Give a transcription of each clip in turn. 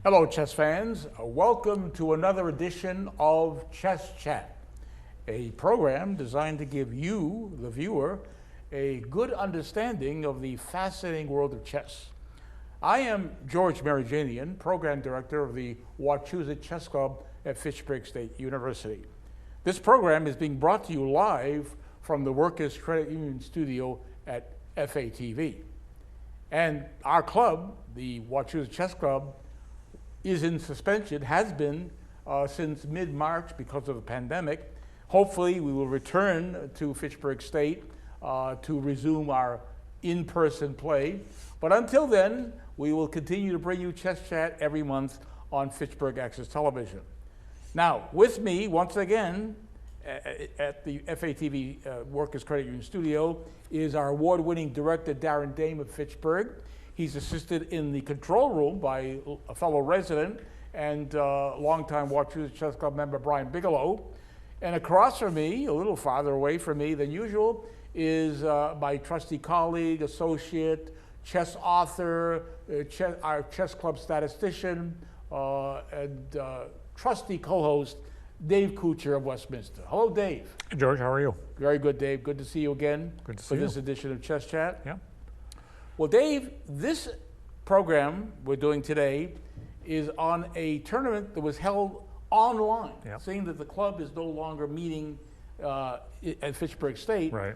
Hello, chess fans. Welcome to another edition of Chess Chat, a program designed to give you, the viewer, a good understanding of the fascinating world of chess. I am George Merijanian, Program Director of the Couture Chess Club at Fitchburg State University. This program is being brought to you live from the Workers' Credit Union studio at FATV. And our club, the Couture Chess Club, is in suspension, has been since mid-March because of the pandemic. Hopefully we will return to Fitchburg State to resume our in-person play. But until then, we will continue to bring you Chess Chat every month on Fitchburg Access Television. Now, with me, once again, at the FATV Workers' Credit Union studio is our award-winning director, Darren Dame of Fitchburg. He's assisted in the control room by a fellow resident and longtime Couture Chess Club member, Brian Bigelow. And across from me, a little farther away from me than usual, is my trusty colleague, associate, chess author, our chess club statistician, and trusty co-host, Dave Couture of Westminster. Hello, Dave. Hey, George, how are you? Very good, Dave. Good to see you again. Good to see you. For this edition of Chess Chat. Yeah. Well, Dave, this program we're doing today is on a tournament that was held online, seeing that the club is no longer meeting at Fitchburg State. Right.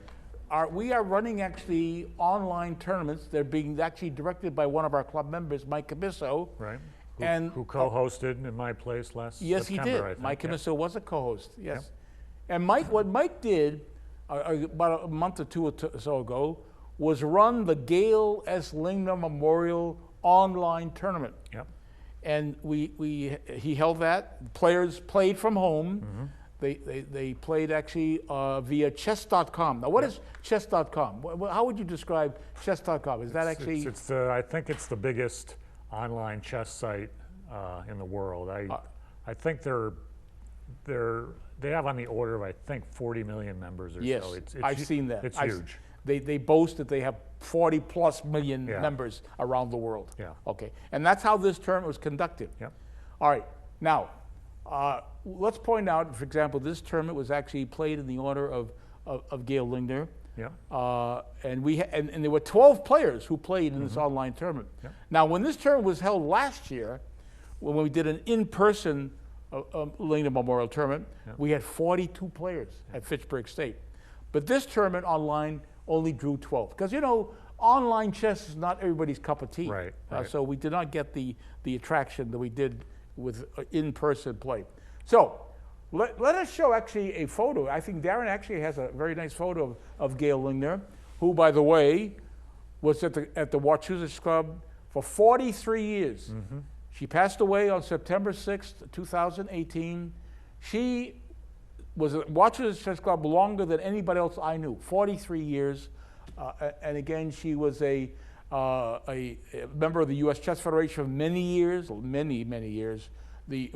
We are running actually online tournaments. They're being actually directed by one of our club members, Mike Cappallo. Right. Who co-hosted in my place last September, he did. I think. Mike Cappallo was a co-host, yes. Yep. And what Mike did about a month or two or so ago was run the Gail Lingner Memorial online tournament. Yep. And he held that. Players played from home. Mm-hmm. They played actually via chess.com. Now, what is chess.com? How would you describe chess.com? Is that actually? I think it's the biggest online chess site in the world. I think they have on the order of, I think, 40 million members or yes, so. Yes, I've seen that. It's huge. They boast that they have 40 plus million members around the world. Yeah. Okay. And that's how this tournament was conducted. Yep. All right. Now, let's point out, for example, this tournament was actually played in the honor of Gail Lingner. Yeah. And there were 12 players who played in this online tournament. Yep. Now, when this tournament was held last year, when we did an in-person Lingner Memorial Tournament, we had 42 players at Fitchburg State. But this tournament online only drew 12. Because, you know, online chess is not everybody's cup of tea. Right. So we did not get the attraction that we did with in-person play. So let us show actually a photo. I think Darren actually has a very nice photo of Gail Lingner, who, by the way, was at the Couture Club for 43 years. Mm-hmm. She passed away on September 6th, 2018. She was at Couture Chess Club longer than anybody else I knew, 43 years. And again, she was a member of the U.S. Chess Federation for many years, many years.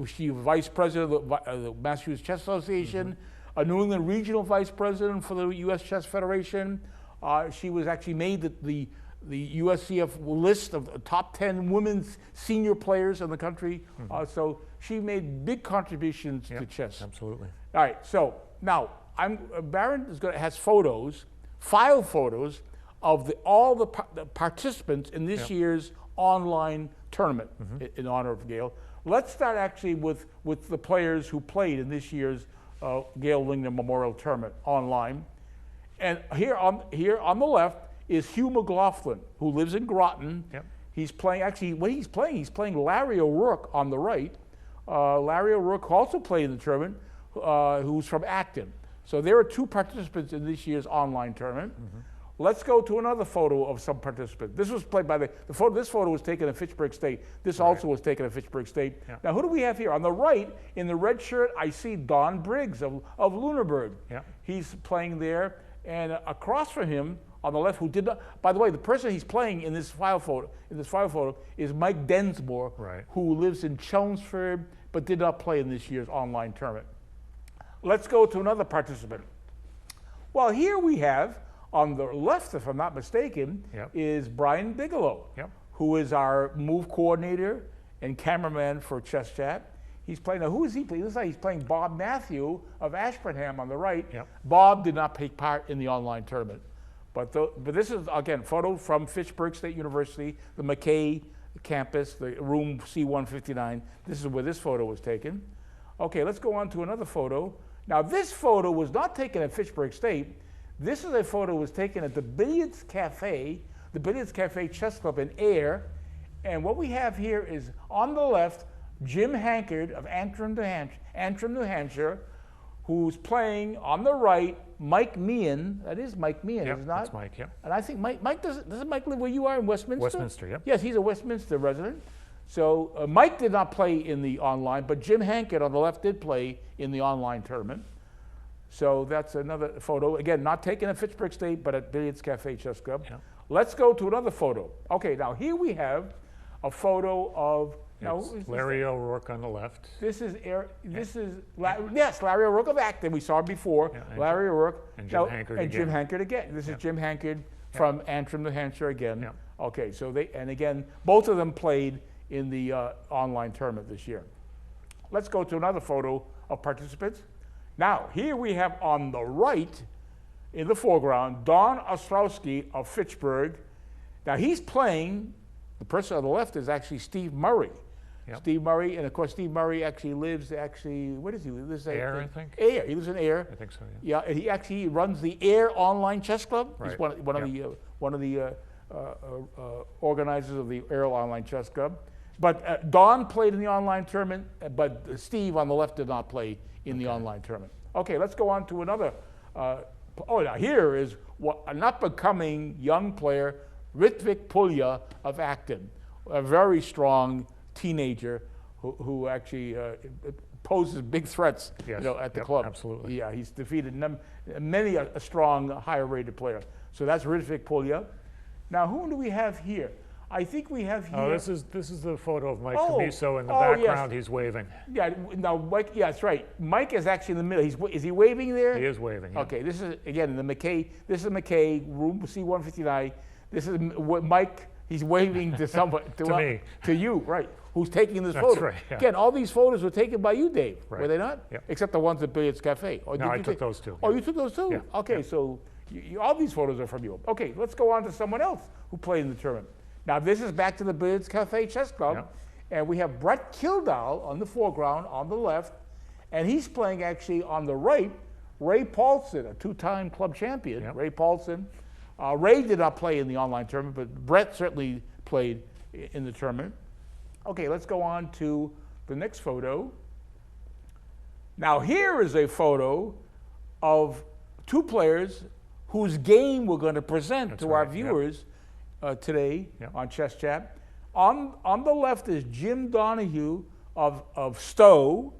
She was vice president of the Massachusetts Chess Association, a New England regional vice president for the U.S. Chess Federation. She was actually made the USCF list of the top 10 women's senior players in the country. So she made big contributions to chess. Absolutely. All right, so now Barron has photos, file photos of all the participants in this year's online tournament in honor of Gail. Let's start actually with the players who played in this year's Gail Lingner Memorial Tournament online. And here on the left is Hugh McLaughlin, who lives in Groton. Yep. He's playing, actually, what he's playing Larry O'Rourke on the right. Larry O'Rourke also played in the tournament, who's from Acton. So there are two participants in this year's online tournament. Let's go to another photo of some participant. This was played by this photo was taken at Fitchburg State. This also was taken at Fitchburg State. Yeah. Now, who do we have here? On the right, in the red shirt, I see Don Briggs of Lunenburg. Yeah. He's playing there. And across from him, on the left, who did not, by the way, the person he's playing in this file photo is Mike Densmore, who lives in Chelmsford, but did not play in this year's online tournament. Let's go to another participant. Well, here we have, on the left, if I'm not mistaken, is Brian Bigelow, who is our move coordinator and cameraman for Chess Chat. He's playing, now who is he playing? It looks like he's playing Bob Matthew of Ashburnham on the right. Yep. Bob did not take part in the online tournament. But this is, again, photo from Fitchburg State University, the McKay campus, the room C159. This is where this photo was taken. Okay, let's go on to another photo. Now this photo was not taken at Fitchburg State. This is a photo was taken at the Billiards Cafe Chess Club in Ayr. And what we have here is on the left, Jim Hankard of Antrim, New Hampshire, who's playing on the right, Mike Meehan. That is Mike Meehan, Yep, is it not? that's Mike, yep. And I think Mike doesn't Mike live where you are in Westminster? Westminster, yep. Yes, he's a Westminster resident. So Mike did not play in the online, but Jim Hankard on the left did play in the online tournament. So that's another photo. Again, not taken at Fitchburg State, but at Billiards Cafe Chess Club. Yep. Let's go to another photo. Okay, now here we have a photo of It's Larry O'Rourke on the left. This is yes, Larry O'Rourke of Acton. We saw him before. Yeah, Larry O'Rourke and Jim Hankard again. Jim Hankard again. This is Jim Hankard from Antrim, New Hampshire again. Yep. Okay, so again, both of them played in the online tournament this year. Let's go to another photo of participants. Now, here we have on the right, in the foreground, Don Ostrowski of Fitchburg. Now he's playing, the person on the left is actually Steve Murray. Yep. Steve Murray, and of course Steve Murray actually lives, where does he live? Ayr, I think. Ayr, he lives in Ayr. I think so, yeah. Yeah, and he actually runs the Ayr Online Chess Club. Right. He's one of the organizers of the Ayr Online Chess Club. But Don played in the online tournament, but Steve on the left did not play in the online tournament. Okay, let's go on to another. Now here is an up-and-coming young player, Ritvik Pulya of Acton, a very strong teenager who actually poses big threats, Yes. at the club. Absolutely. Yeah, he's defeated many a strong, higher-rated player. So that's Ritvik Pulya. Now, who do we have here? I think we have here. Oh, this is the photo of Mike Camiso in the yes. background. He's waving. Yeah, now Mike. Yeah, that's right. Mike is actually in the middle. Is he waving there? He is waving. Yeah. Okay, this is again the McKay. This is McKay room C159. This is Mike. He's waving to someone To me. to you, right? Who's taking this That's photo? right, yeah. Again, all these photos were taken by you, Dave. Right. Were they not? Yep. Except the ones at Billiards Cafe. Or No, did I you took those too. Oh, yeah. you took those too. Yeah. Okay, Yeah. so all these photos are from you. Okay, let's go on to someone else who played in the tournament. Now this is back to the Billiards Cafe Chess Club, Yep. and we have Brett Kildall on the foreground on the left, and he's playing actually on the right, Ray Paulson, a two-time club champion. Yep. Ray Paulson. Ray did not play in the online tournament, but Brett certainly played in the tournament. Okay, let's go on to the next photo. Now here is a photo of two players whose game we're going to present That's to our right, yep. viewers today Yep. on Chess Chat. On the left is Jim Donahue of Stowe,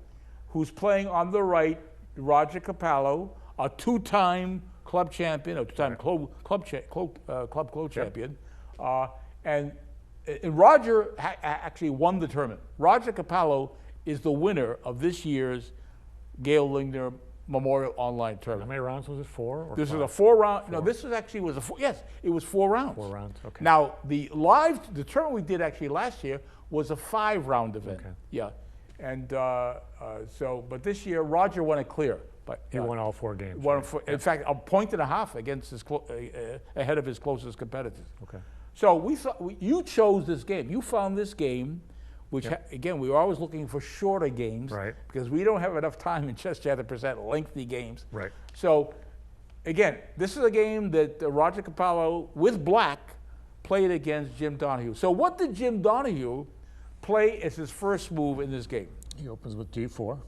who's playing on the right, Roger Cappallo, a two-time club champion, a two-time club champion. And Roger actually won the tournament. Roger Cappallo is the winner of this year's Gail Lingner Memorial Online How Tournament. many rounds was it? 4 or This 5? is a 4-round. No, this was actually yes, it was 4 rounds. 4 rounds. Okay. Now the tournament we did actually last year was a 5-round event. Okay. Yeah, and but this year Roger won it clear. But He won all 4 games. won right? in fact a point and a half against his ahead of his closest competitors. Okay. So you chose this game. You found this game, which again we were always looking for shorter games, Right. because we don't have enough time in Chess Chat to present lengthy games. Right. So, again, this is a game that Roger Cappallo with black played against Jim Donahue. So, what did Jim Donahue play as his first move in this game? He opens with D4.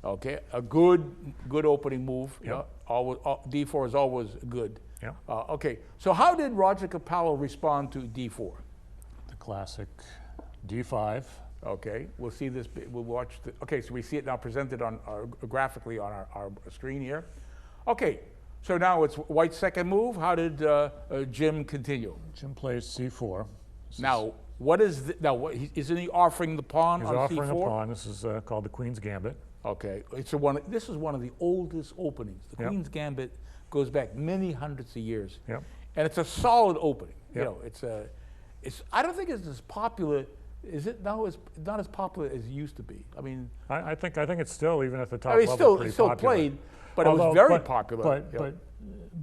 Okay, a good opening move. Yep. Yeah, always, D4 is always good. Yeah. Okay, so how did Roger Cappallo respond to D4? The classic D5. Okay, we'll see this. We'll watch. Okay, so we see it now presented on graphically on our screen here. Okay, so now it's White's second move. How did Jim continue? Jim plays C4. Now, what is isn't he offering the pawn He's on offering C4? a pawn. This is called the Queen's Gambit. Okay, this is one of the oldest openings. The Yep. Queen's Gambit goes back many hundreds of years. Yep. And it's a solid opening. Yep. I don't think it's as popular is it now not as popular as it used to be? I mean, I think it's still, even at the top I mean, level, it's pretty still popular. played, but it Although- was very but- popular. But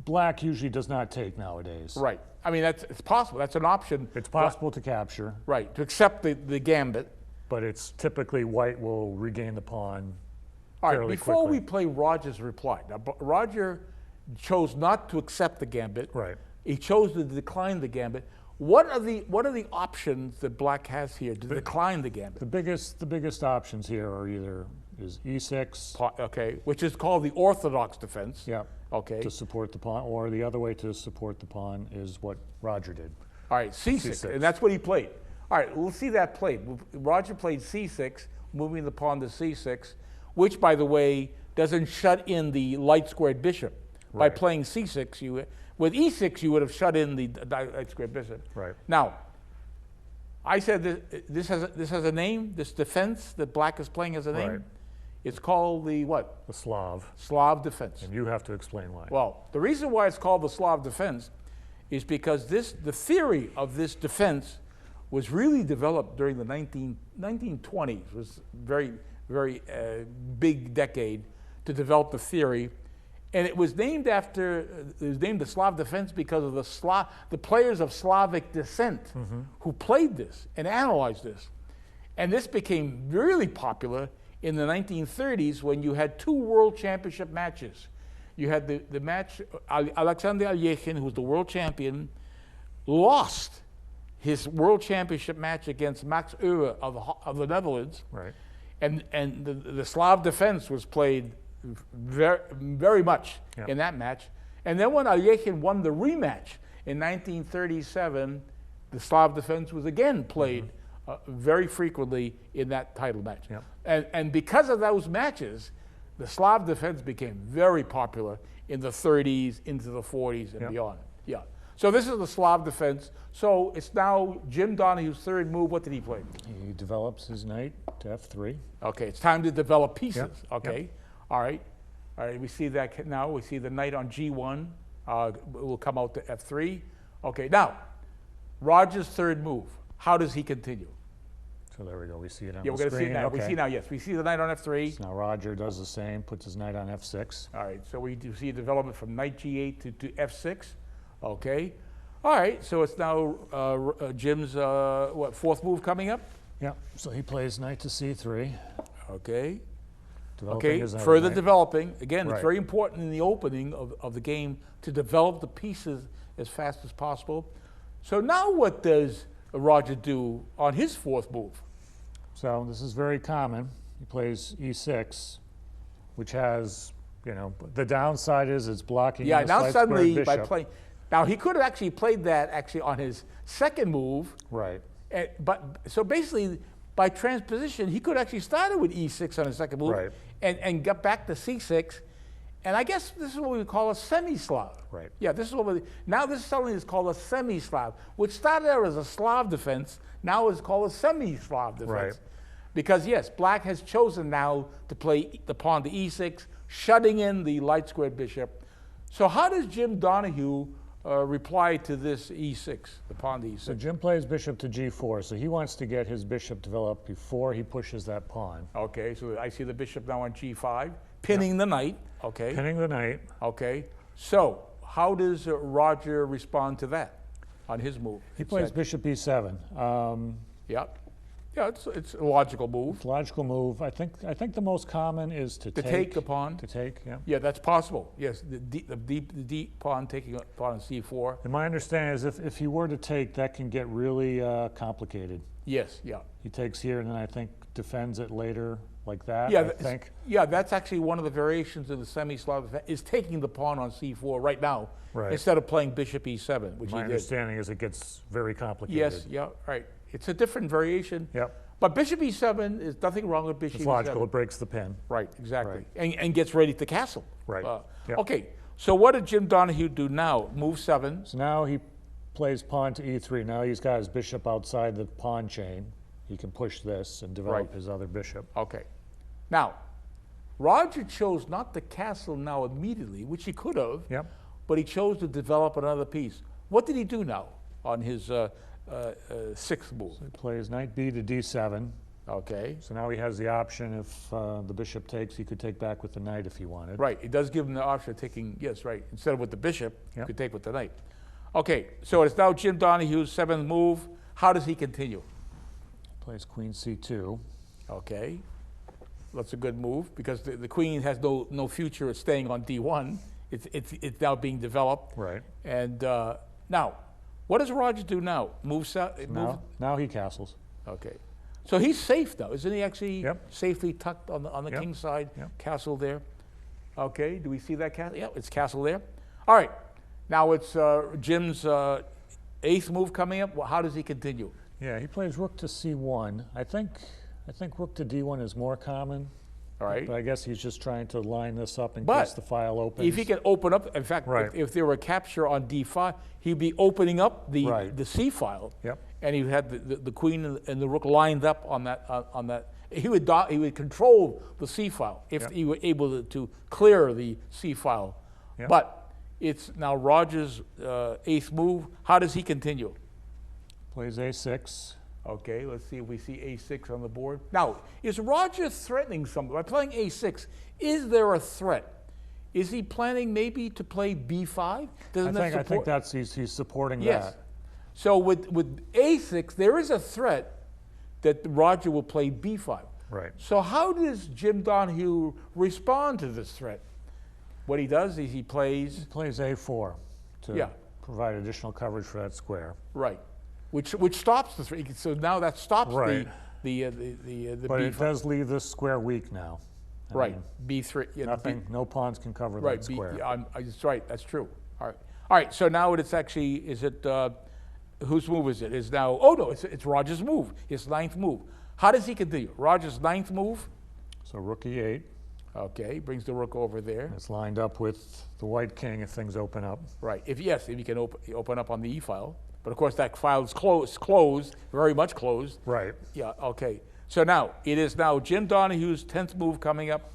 black usually does not take nowadays. Right. I mean, it's possible. That's an option. It's possible to capture, Right, to accept the gambit. but it's typically white will regain the pawn All right, fairly before quickly. we play Roger's reply, now Roger chose not to accept the gambit. Right. He chose to decline the gambit. What are the options that black has here to decline the gambit? The biggest options here are either is e6, Okay, which is called the orthodox defense. yeah, Okay. to support the pawn, or the other way to support the pawn is what Roger did. All right, C6, C6. and that's what he played. All right, we'll see that played. Roger played C6, moving the pawn to C6, which, by the way, doesn't shut in the light squared bishop. By Right. playing C6, with E6, you would have shut in the light squared bishop. Right. Now, I said this has a name. This defense that black is playing has a name. Right. It's called the what? The Slav, Slav defense. and you have to explain why. Well, the reason why it's called the Slav defense is because the theory of this defense was really developed during the 1920s. It was very, very big decade to develop the theory. And it was named the Slav defense because of the players of Slavic descent who played this and analyzed this. And this became really popular in the 1930s when you had two world championship matches. You had the match, Alexander Alyekhin, who was the world champion, lost his world championship match against Max Euwe of the Netherlands. Right. And the Slav defense was played very, very much Yeah. in that match. And then when Alyekhin won the rematch in 1937, the Slav defense was again played very frequently in that title match. Yeah. And because of those matches, the Slav defense became very popular in the 30s, into the 40s, and Yeah. beyond. Yeah. So this is the Slav defense. So it's now Jim Donahue's third move. What did he play? He develops his knight to F3. Okay, it's time to develop pieces. Yep, Okay, yep. all right. We see that now. We see the knight on G1. It will come out to F3. Okay, now, Roger's third move. How does he continue? So there we go. We see it on Yeah, the we're going to see screen. it now. Okay. We see now, yes. We see the knight on F3. So now Roger does the same, puts his knight on F6. All right, so we do see a development from knight G8 to F6. Okay. All right, so it's now Jim's, fourth move coming up? Yeah, so he plays knight to C3. Okay. Developing Okay, his other further knight. developing. Again, it's Right. very important in the opening of the game to develop the pieces as fast as possible. So now what does Roger do on his fourth move? So this is very common. He plays E6, which has, the downside is it's blocking Yeah, the now slight suddenly squared by bishop. playing, now he could have actually played that actually on his second move, Right. but so basically by transposition he could actually started with E6 on his second move Right. and got back to C6, and I guess this is what we would call a semi-Slav. Right. Yeah, this is now this suddenly is called a semi-Slav, which started out as a Slav defense, now is called a semi-Slav defense. Right. Because yes, black has chosen now to play the pawn to E6, shutting in the light squared bishop. So how does Jim Donahue reply to this E6, the pawn to E6? So Jim plays bishop to G4, so he wants to get his bishop developed before he pushes that pawn. Okay, so I see the bishop now on G5, pinning the knight. Okay. Pinning the knight. Okay. So how does Roger respond to that on his move? He plays bishop E7. Yep. Yeah, it's a logical move. It's a logical move. I think the most common is to take the pawn. To take, yeah. Yeah, that's possible. Yes, the deep pawn taking a pawn on C4. And my understanding is if he were to take, that can get really complicated. Yes, yeah. He takes here and then I think defends it later like that, Yeah, I think. Yeah, that's actually one of the variations of the semi-Slav defense, is taking the pawn on C4 right now, Right. instead of playing bishop E7, which My he did. understanding is it gets very complicated. Yes, yeah, right. It's a different variation. Yep. But bishop E7 is nothing wrong with bishop It's E7. logical. It breaks the pin. Right, exactly. Right. And gets ready to castle. Right. Yep. Okay, so what did Jim Donahue do now? Move 7. So now he plays pawn to E3. Now he's got his bishop outside the pawn chain. He can push this and develop Right. his other bishop. Okay. Now, Roger chose not to castle now immediately, which he could have, Yep. but he chose to develop another piece. What did he do now on his sixth move. So he plays knight b to d7. Okay. So now he has the option, if the bishop takes, he could take back with the knight if he wanted. Right. It does give him the option of taking, yes, right. Instead of with the bishop, you Yep. could take with the knight. Okay, so it's now Jim Donahue's seventh move. How does he continue? Plays queen c2. Okay. That's a good move because the queen has no future of staying on d1. It's now being developed. Right. And now, what does Roger do now? Move south? Now he castles. Okay. So he's safe now, isn't he? Actually, Yep. safely tucked on the Yep. king's side, Yep. castle there. Okay. Do we see that castle? Yeah, it's castle there. All right. Now it's Jim's eighth move coming up. Well, how does he continue? Yeah, he plays rook to c1. I think rook to d1 is more common. All right. But I guess he's just trying to line this up in But case the file opens. if he can open up, in fact, Right. if there were a capture on d5, he'd be opening up Right. the c file. Yep. And he had the queen and the rook lined up on that. He would control the c file if Yep. he were able to clear the c file. Yep. But it's now Roger's eighth move. How does he continue? Plays a6. Okay, let's see if we see a6 on the board. Now, is Roger threatening something? By playing a6, is there a threat? Is he planning maybe to play b5? Doesn't that I think support? that's he's supporting Yes. that. So with a6, there is a threat that Roger will play b5. Right. So how does Jim Donahue respond to this threat? What he does is he plays, He plays a4 to Yeah. provide additional coverage for that square. right, which stops the threat. So now that stops Right. the But b5. it does leave this square weak now. I Right, mean, b3. Yeah, nothing, no pawns can cover Right, that square. that's right, that's true. All right, so now it's actually, whose move is it? It's now, oh no, it's Roger's move, his ninth move. How does he continue? Roger's ninth move, So rook e8. okay, brings the rook over there. It's lined up with the white king if things open up. Right, if you can open up on the e file. But of course that file is closed, very much closed. Right. Yeah, okay. So now, it is now Jim Donahue's 10th move coming up.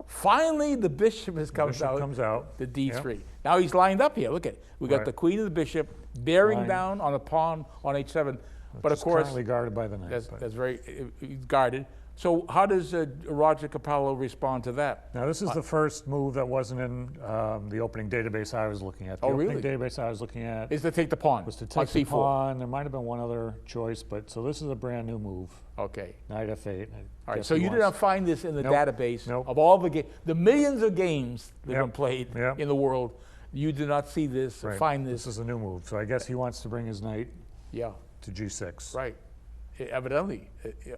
Finally the bishop comes out. The d3. Yep. Now he's lined up here. Look at it. We got Right. the queen and the bishop bearing Line. down on a pawn on h7. But Which of is course, currently guarded by the knight. but- that's very guarded. So how does Roger Cappallo respond to that? Now this is the first move that wasn't in the opening database I was looking at. The Oh, opening really? database I was looking at Is to take the pawn was to on take the c4. pawn. There might have been one other choice, but so this is a brand new move. Okay. Knight f8. All right, so you did not find this in the Nope. database Nope. of all the millions of games that have Yep. been played Yep. in the world. You did not see this, Right. find This this. is a new move. So I guess he wants to bring his knight Yeah, to g6. right. Evidently,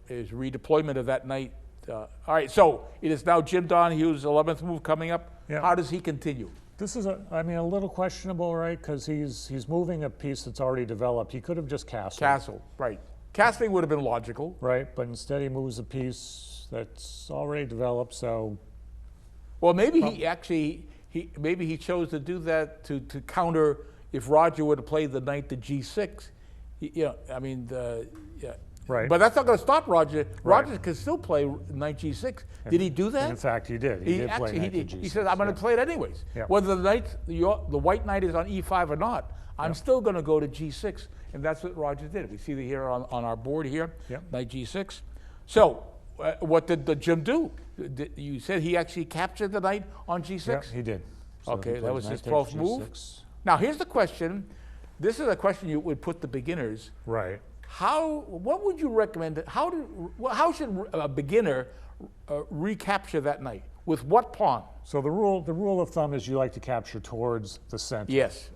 is redeployment of that knight. All right, so it is now Jim Donahue's 11th move coming up. Yeah. How does he continue? This is a little questionable, right? Because he's moving a piece that's already developed. He could have just castled. Castle, right. Castling would have been logical. Right, but instead he moves a piece that's already developed, so Well, maybe maybe he chose to do that to counter if Roger would have played the knight to g6. Yeah. Right. But that's not going to stop Roger. Roger can still play knight g6. Did he do that? and in fact he did. He did play knight to g6. He said, I'm going to play it anyways. Yeah. Whether the white knight is on e5 or not, I'm still going to go to g6. And that's what Roger did. We see it here on our board here, Yep. knight g6. So what did Jim do? You said he actually captured the knight on g6? Yeah, he did. So he Okay, that plays was his knight 12th takes move. g6. Now here's the question. This is a question you would put to beginners. Right. What would you recommend? How should a beginner recapture that knight? With what pawn? So the rule of thumb is you like to capture towards the center. Yes,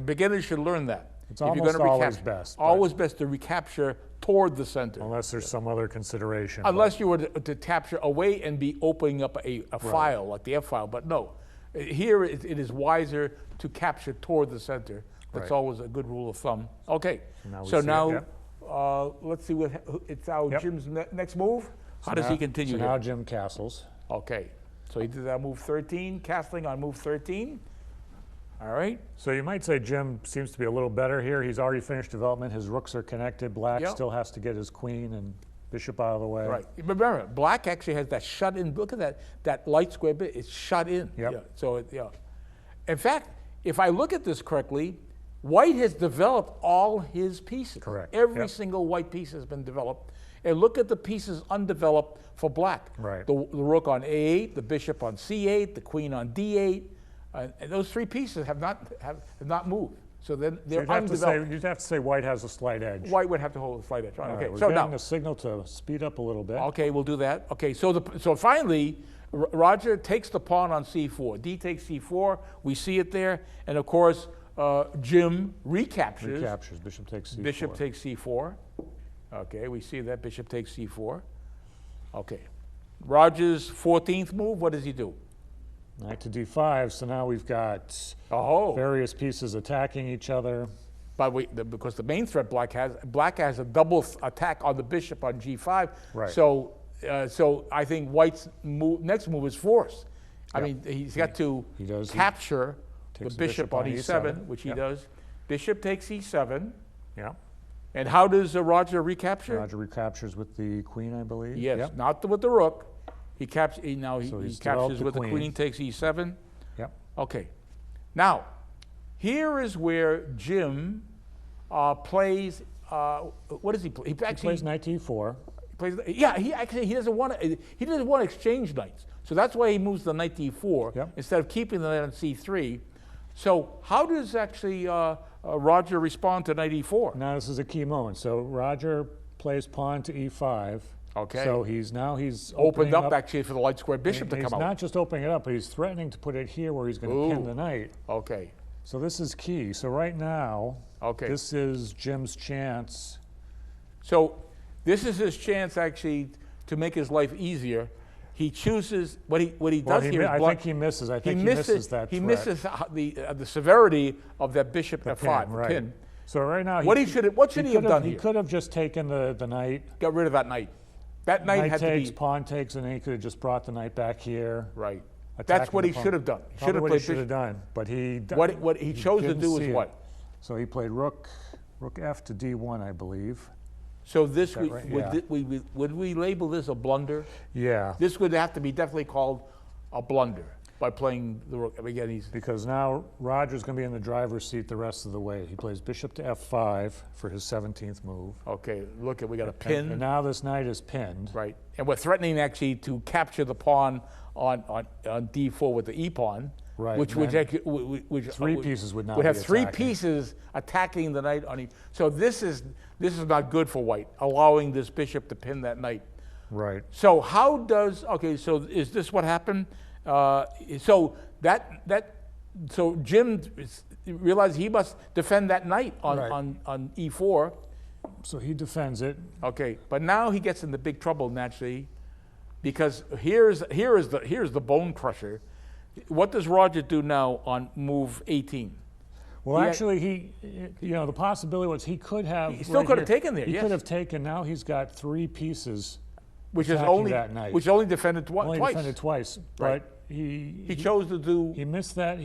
beginners should learn that. It's If you're almost gonna always recapture- best, but- Always best to recapture toward the center. Unless there's some other consideration. Unless you were to capture away and be opening up a file, like the F file. But no, here it is wiser to capture toward the center. That's Right. always a good rule of thumb. Okay, Now we so see it, now yep. let's see it's our Yep. Jim's next move. How does now, he continue So here? now Jim castles. Okay, so he did that move 13, castling on move 13. All right, So you might say Jim seems to be a little better here. He's already finished development. His rooks are connected. Black Yep. still has to get his queen and bishop out of the way. right. Remember, black actually has that shut in. Look at that light square bit. It's shut in. Yep. Yeah, so in fact, if I look at this correctly, White has developed all his pieces. Correct. Every Yep. single white piece has been developed. And look at the pieces undeveloped for black. Right. The rook on A8, the bishop on C8, the queen on D8. And those three pieces have not moved. So then they're undeveloped. You'd have to say white has a slight edge. White would have to hold a slight edge. All Okay, right, we're so getting now, a signal to speed up a little bit. okay, we'll do that. Okay, so finally, Roger takes the pawn on C4. D takes C4. We see it there, and of course, Jim recaptures. Recaptures. Bishop takes C4. Bishop takes C4. Okay, we see that bishop takes C4. Okay, Roger's 14th move. What does he do? Knight to D5. So now we've got Oh, various pieces attacking each other. but because the main threat black has a double attack on the bishop on G5. Right. So I think White's next move is forced. I mean, he's got to capture the bishop on E7, which he does. Bishop takes E7. Yeah. And how does Roger recapture? Roger recaptures with the queen, I believe. Yes, Yep. not with the rook. He captures with the queen takes E7. Yep. Okay. Now, here is where Jim plays. What does he play? He plays knight to E4. He doesn't want to exchange knights. So that's why he moves the knight to E4 instead of keeping the knight on C3. So how does actually Roger respond to knight E4? Now this is a key moment. So Roger plays pawn to E5. Okay. So he's opened up actually for the light square bishop to come out. He's not just opening it up, but he's threatening to put it here where he's going to pin the knight. Okay. So this is key. So right now, this is Jim's chance. So this is his chance actually to make his life easier. He chooses what he does here. I think he misses. I think he misses that. He misses the severity of that bishop F5 pin. So right now, what should he have done here? He could have just taken the knight. Got rid of that knight. That knight had takes, to be pawn takes, and then he could have just brought the knight back here. Right. That's what he should have done. He should have played should have done, but what he chose to do is what? So he played rook F to D1, I believe. So this would we label this a blunder? Yeah. This would have to be definitely called a blunder by playing the rook. Again, because now Roger's going to be in the driver's seat the rest of the way. He plays bishop to F5 for his 17th move. Okay, look, we got a pin. And now this knight is pinned. Right, and we're threatening actually to capture the pawn on D4 with the E pawn. Right. Which three pieces would not would have be three attacking. pieces attacking the knight on E. So this is not good for White, allowing this bishop to pin that knight. Right. So so is this what happened? So Jim realized he must defend that knight on E4. So he defends it. Okay, but now he gets into big trouble naturally, because here is the bone crusher. What does Roger do now on move 18? Well, actually, the possibility was he could have. He still could have taken there. He could have taken. Now he's got three pieces. Which only defended twice. Only defended twice, right. But he chose to do. He missed that.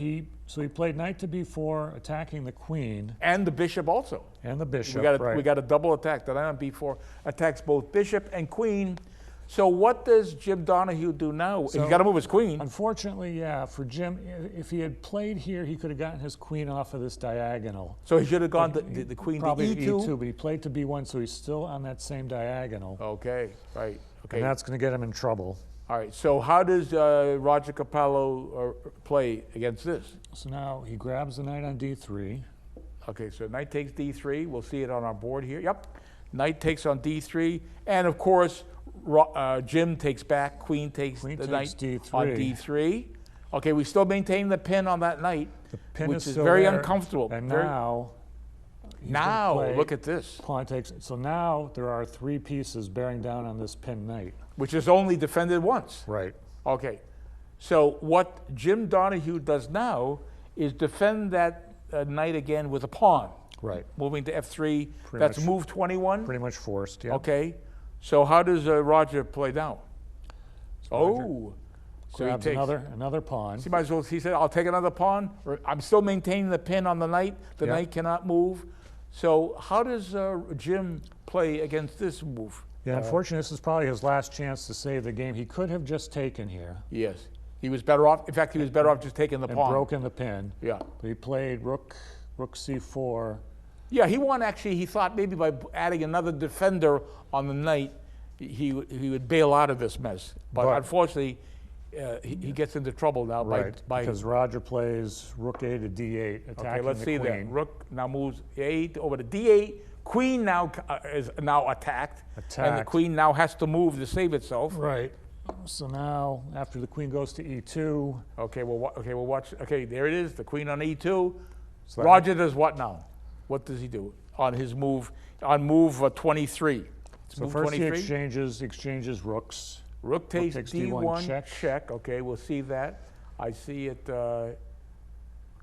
So he played knight to B4, attacking the queen and the bishop also. And the bishop. We got a double attack. The knight on B4 attacks both bishop and queen. So what does Jim Donahue do now? He's got to move his queen. Unfortunately, for Jim, if he had played here, he could have gotten his queen off of this diagonal. So he should have gone the queen probably to E2? But he played to B1, so he's still on that same diagonal. Okay, right. Okay. And that's going to get him in trouble. All right, so how does Roger Cappallo play against this? So now he grabs the knight on D3. Okay, so knight takes D3. We'll see it on our board here. Yep. Knight takes on D3. And, of course, Jim takes back. Queen takes the knight D3. on D3. Okay, we still maintain the pin on that knight, which is very uncomfortable. And now look at this. Pawn takes. So now there are three pieces bearing down on this pinned knight. Which is only defended once. Right. Okay. So what Jim Donahue does now is defend that knight again with a pawn. Right. Moving to F3. That's move 21. Pretty much forced, yeah. Okay. So how does Roger play now? So he takes another pawn. He said, I'll take another pawn. I'm still maintaining the pin on the knight. The knight cannot move. So how does Jim play against this move? Yeah, unfortunately, this is probably his last chance to save the game. He could have just taken here. Yes. He was better off. In fact, he was better off just taking the pawn. And broken the pin. Yeah. But he played rook rook c4. Yeah, he thought maybe by adding another defender on the knight, he would bail out of this mess. But unfortunately, he gets into trouble now because Roger plays rook a to d8, attacking okay, let's the see queen. that. Rook now moves over to d8. Queen now is now attacked, and the queen now has to move to save itself. Right. So now, after the queen goes to e2. Okay, we'll watch. Okay, there it is. The queen on e2. So Roger does what now? What does he do on his move? On move 23. So first 23? He exchanges rooks. Rook takes d1 check. Okay, we'll see that. I see it. Okay,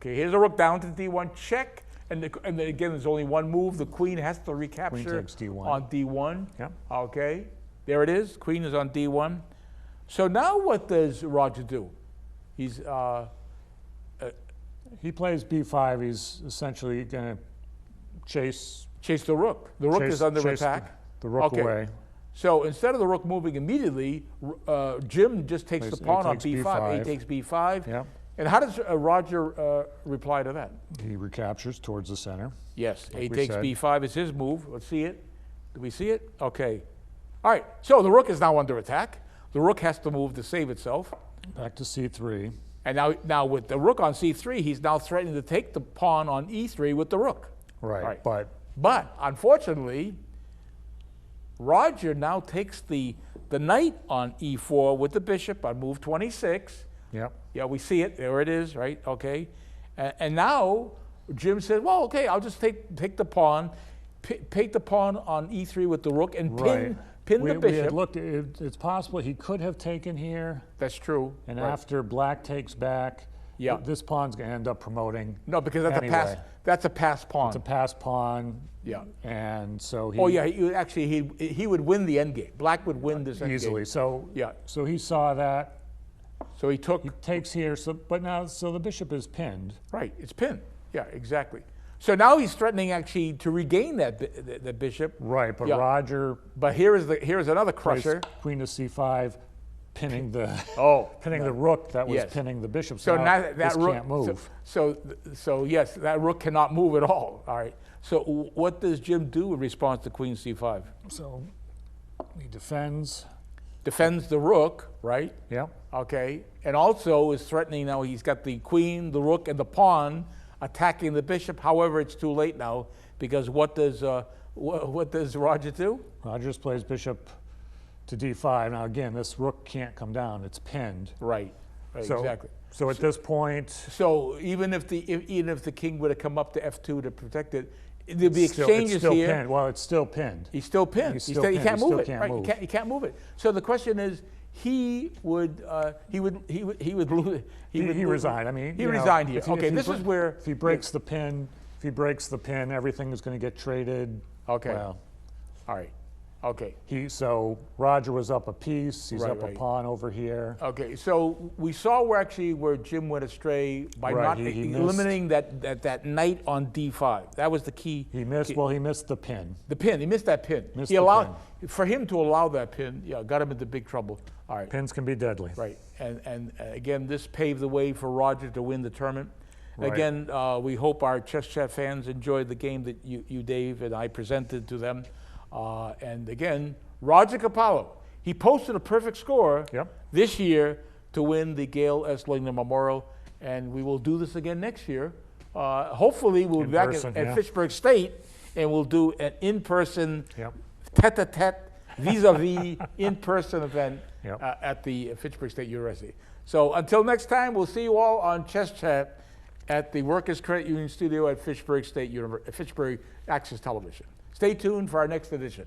here's a rook down to d1 check, and again, there's only one move. The queen has to recapture queen takes d1. On d1. Yep. Okay, there it is. Queen is on d1. So now what does Roger do? He's he plays b5. He's essentially going to chase the rook. The rook is under attack. The rook away. So instead of the rook moving immediately, Jim just takes the pawn on b5. A takes b5. Yeah. And how does Roger reply to that? He recaptures towards the center. Yes. A takes b5 is his move. Let's see it. Do we see it? Okay. All right. So the rook is now under attack. The rook has to move to save itself. Back to c3. And now with the rook on c3, he's now threatening to take the pawn on e3 with the rook. Right. But unfortunately, Roger now takes the knight on e4 with the bishop on move 26. Yep. Yeah, we see it. There it is, right? Okay. And now Jim said, well, okay, I'll just take the pawn, take the pawn on e3 with the rook and pin the bishop. We had looked, it's possible he could have taken here. That's true. And after black takes back, this pawn's going to end up promoting. No, because that's a pass pawn. It's a pass pawn. Yeah. And so he would win the endgame. Black would win this endgame. Easily. So he saw that. So he takes here. So the bishop is pinned. Right. It's pinned. Yeah, exactly. So now he's threatening actually to regain the bishop. Right, but Roger. But here's another crusher. Queen to c5, pinning the the rook that was pinning the bishop. So now that rook can't move. So yes, that rook cannot move at all. All right. So what does Jim do in response to queen c5? So he defends the rook, right? Yeah. Okay, and also is threatening now. He's got the queen, the rook, and the pawn attacking the bishop. However, it's too late now because what does Roger do? Roger plays bishop to d5. Now again, this rook can't come down; it's pinned. Right. Exactly. So at this point, so even if the king would have come up to f2 to protect it, there'd be exchanges it's still here. Pinned. Well, it's still pinned. He's still pinned. He can't move it. Right? He can't move it. So the question is, he would resign. I mean, he resigned here. Okay, this is where if he breaks the pin, everything is going to get traded. Okay. Well, all right. Okay. So Roger was up a piece. He's up a pawn over here. Okay. So we saw where Jim went astray by not eliminating that knight on d5. That was the key. He missed. Well, he missed the pin. The pin. He missed that pin. For him to allow that pin. Yeah, got him into big trouble. All right. Pins can be deadly. Right. And again, this paved the way for Roger to win the tournament. Right. Again, we hope our Chess Chat fans enjoyed the game that you, Dave, and I presented to them. And again, Roger Cappallo, he posted a perfect score this year to win the Gail S. Lingner Memorial, and we will do this again next year. Hopefully, we'll be back at Fitchburg State, and we'll do an in-person, tete-a-tete, vis-a-vis in-person event at the Fitchburg State University. So until next time, we'll see you all on Chess Chat at the Workers' Credit Union Studio at Fitchburg State Fitchburg Access Television. Stay tuned for our next edition.